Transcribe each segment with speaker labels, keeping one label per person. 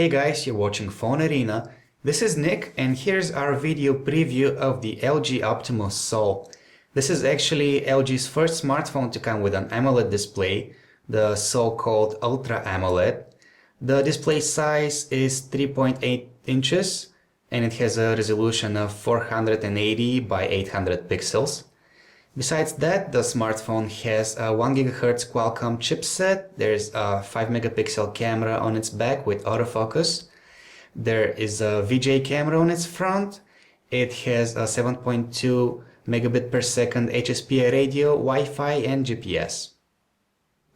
Speaker 1: Hey guys, you're watching PhoneArena. This is Nick and here's our video preview of the LG Optimus Sol. This is actually LG's first smartphone to come with an AMOLED display, the so-called Ultra AMOLED. The display size is 3.8 inches and it has a resolution of 480 by 800 pixels. Besides that, the smartphone has a 1 GHz Qualcomm chipset, there's a 5 megapixel camera on its back with autofocus, there is a VGA camera on its front, it has a 7.2 megabit per second HSPA radio, Wi-Fi and GPS.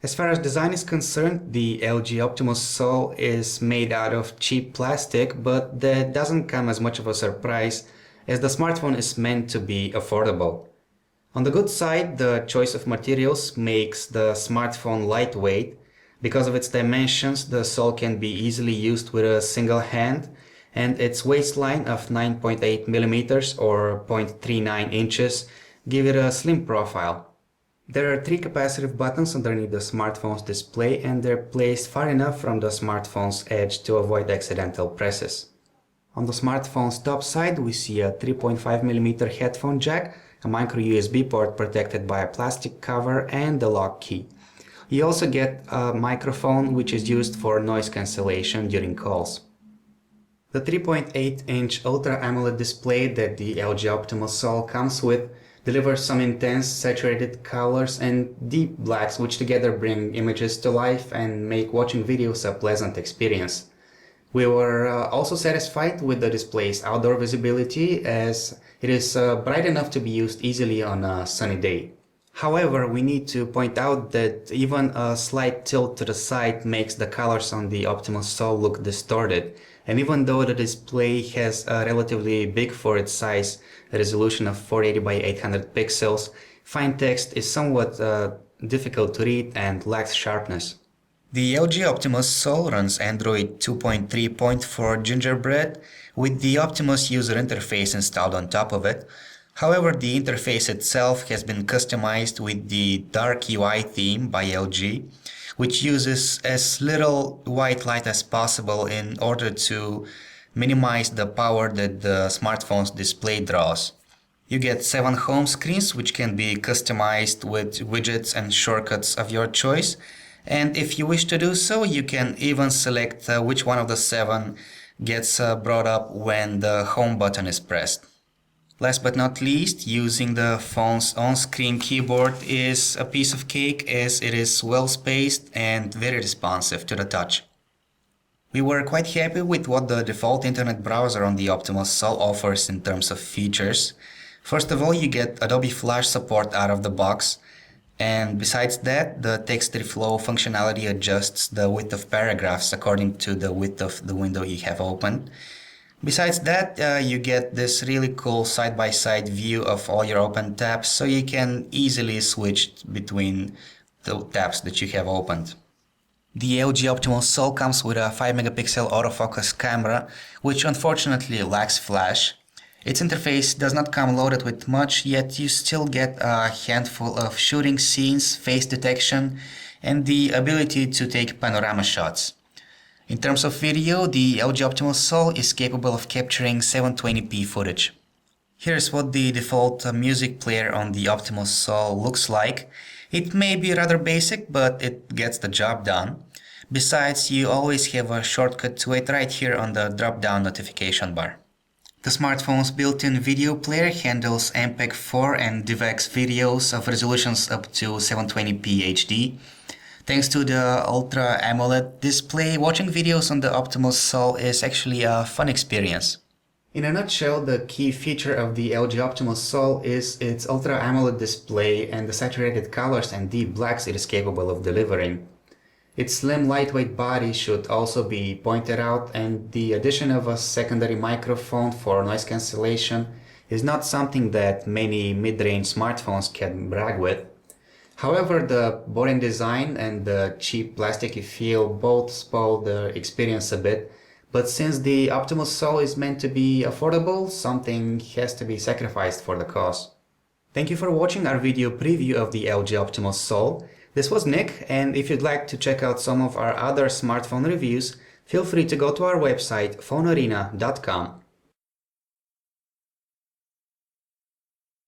Speaker 1: As far as design is concerned, the LG Optimus Sol is made out of cheap plastic, but that doesn't come as much of a surprise as the smartphone is meant to be affordable. On the good side, the choice of materials makes the smartphone lightweight. Because of its dimensions, the Sol can be easily used with a single hand, and its waistline of 9.8 millimeters or 0.39 inches give it a slim profile. There are 3 capacitive buttons underneath the smartphone's display, and they're placed far enough from the smartphone's edge to avoid accidental presses. On the smartphone's top side, we see a 3.5mm headphone jack, a micro USB port protected by a plastic cover and the lock key. You also get a microphone which is used for noise cancellation during calls. The 3.8-inch Ultra AMOLED display that the LG Optimus Sol comes with delivers some intense saturated colors and deep blacks which together bring images to life and make watching videos a pleasant experience. We were also satisfied with the display's outdoor visibility as it is bright enough to be used easily on a sunny day. However, we need to point out that even a slight tilt to the side makes the colors on the Optimus Sol look distorted, and even though the display has a relatively big for its size, a resolution of 480 by 800 pixels, fine text is somewhat difficult to read and lacks sharpness. The LG Optimus Sol runs Android 2.3.4 Gingerbread with the Optimus user interface installed on top of it. However, the interface itself has been customized with the Dark UI theme by LG, which uses as little white light as possible in order to minimize the power that the smartphone's display draws. You get 7 home screens which can be customized with widgets and shortcuts of your choice. And if you wish to do so, you can even select which one of the 7 gets brought up when the home button is pressed. Last but not least, using the phone's on-screen keyboard is a piece of cake as it is well spaced and very responsive to the touch. We were quite happy with what the default internet browser on the Optimus Sol offers in terms of features. First of all, you get Adobe Flash support out of the box. And besides that, the text reflow functionality adjusts the width of paragraphs according to the width of the window you have opened. Besides that, you get this really cool side-by-side view of all your open tabs, so you can easily switch between the tabs that you have opened. The LG Optimus Sol comes with a 5 megapixel autofocus camera, which unfortunately lacks flash. Its interface does not come loaded with much, yet you still get a handful of shooting scenes, face detection, and the ability to take panorama shots. In terms of video, the LG Optimus Sol is capable of capturing 720p footage. Here's what the default music player on the Optimus Sol looks like. It may be rather basic, but it gets the job done. Besides, you always have a shortcut to it right here on the drop-down notification bar. The smartphone's built-in video player handles MPEG-4 and DivX videos of resolutions up to 720p HD. Thanks to the Ultra AMOLED display, watching videos on the Optimus Sol is actually a fun experience. In a nutshell, the key feature of the LG Optimus Sol is its Ultra AMOLED display and the saturated colors and deep blacks it is capable of delivering. Its slim, lightweight body should also be pointed out, and the addition of a secondary microphone for noise cancellation is not something that many mid-range smartphones can brag with. However, the boring design and the cheap plasticky feel both spoil the experience a bit, but since the Optimus Sol is meant to be affordable, something has to be sacrificed for the cause. Thank you for watching our video preview of the LG Optimus Sol. This was Nick, and if you'd like to check out some of our other smartphone reviews, feel free to go to our website phonearena.com.